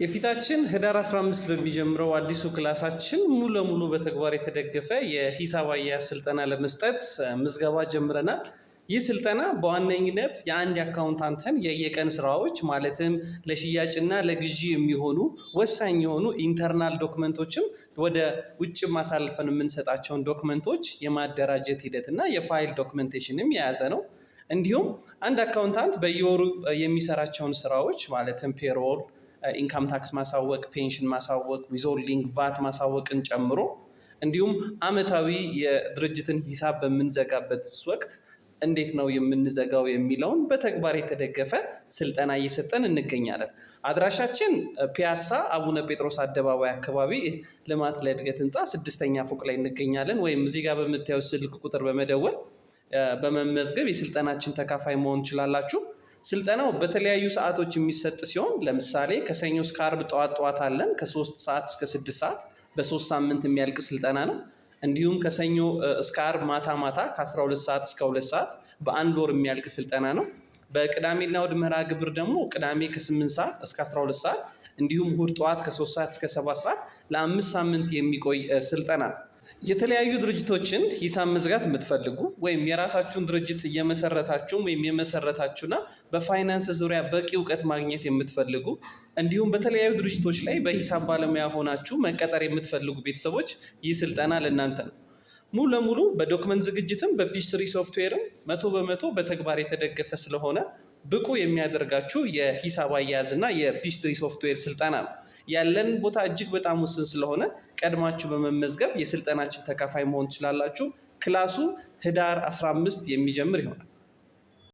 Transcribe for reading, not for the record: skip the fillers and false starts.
የፊታችን ህዳር 15 በሚጀምረው አዲሱ ክላሳችን ሙሉ ለሙሉ በተግባር የተደገፈ የሂሳብ አያያዝ ስልጠና ለመስጠት ምዝገባ ጀምረናል። ይህ ስልጠና በዋነኝነት የአንድ አካውንታንትን የየቀን ስራዎች ማለትም ለሽያጭና ለግዢ የሚሆኑ ወሳኝ የሆኑ ኢንተርናል ዶክመንቶችም ወደ ውጭ ማሳልፈን የምንሰጣቸውን ዶክመንቶች የማደራጀት ሂደትና የፋይል ዶክመንቴሽንም የያዘ ነው። እንዲሁም አንድ አካውንታንት በየወሩ የሚሰራቸውን ስራዎች ማለትም ፔሮል፣ ኢንካም ታክስ ማሳወቅ፣ ፔንሽን ማሳወቅ፣ ዊዞልዲንግ፣ ቫት ማሳወቅን ጨምሮ እንዲሁም አመታዊ የድርጅትን ሂሳብ በምንዘጋበት ወቅት እንዴት ነው የምንዘጋው የሚለውን በተግባር የተደገፈ ስልጠና እየሰጠን እንገኛለን። አድራሻችን ፒያሳ አቡነ ጴጥሮስ አደባባይ አካባቢ ልማት ለእድገት ህንፃ 6ኛ ፎቅ ላይ እንገኛለን። ወይም እዚህ ጋር በምታዩት ስልክ ቁጥር በመደወል በመመዝገብ የስልጠናችን ተካፋይ መሆን ትችላላችሁ። ስልጠናው በተለያዩ ሰዓቶች የሚሰጥ ሲሆን ለምሳሌ ከሰኞ እስከ ዓርብ ጠዋት አለን ከ3 ሰዓት እስከ 6 ሰዓት በ3 ሳምንት የሚያልቅ ስልጠና ነው። እንዲሁም ከሰኞ እስከ ዓርብ ማታ ከ12 ሰዓት እስከ 2 ሰዓት በአንድ ወር የሚያልቅ ስልጠና ነው። በቅዳሜና እሑድ መርሃ ግብር ደግሞ ቅዳሜ ከ8 ሰዓት እስከ 12 ሰዓት እንዲሁም እሑድ ጠዋት ከ3 ሰዓት እስከ 7 ሰዓት ለ5 ሳምንት የሚቆይ ስልጠና ነው። የተለያዩ ድርጅቶችን ሂሳብ መዝጋት የምትፈልጉ ወይም የራሳችሁን ድርጅት እየመሰረታችሁም ወይም የመሰረታችሁና በፋይናንስ ዙሪያ በቂ እውቀት ማግኘት የምትፈልጉ እንዲሁም በተለያዩ ድርጅቶች ላይ በሂሳብ ባለሙያ ሆናችሁ መቀጠር የምትፈልጉ ቤተሰቦች ይህ ስልጠና ለእናንተ ነው። ሙሉ ለሙሉ በዶክመንት ዝግጅትም በፒችትሪ ሶፍትዌርም 100% በተግባር የተደገፈ ስለሆነ ብቁ የሚያደርጋችሁ የሂሳብ አያያዝና የፒችትሪ ሶፍትዌር ስልጠና ነው። ያለን ቦታ እጅግ በጣም ውስን ስለሆነ ቀድማችሁ በመመዝገብ የስልጠናችን ተካፋይ መሆን ትችላላችሁ። ክላሱ ህዳር 15 የሚጀምር ይሆናል።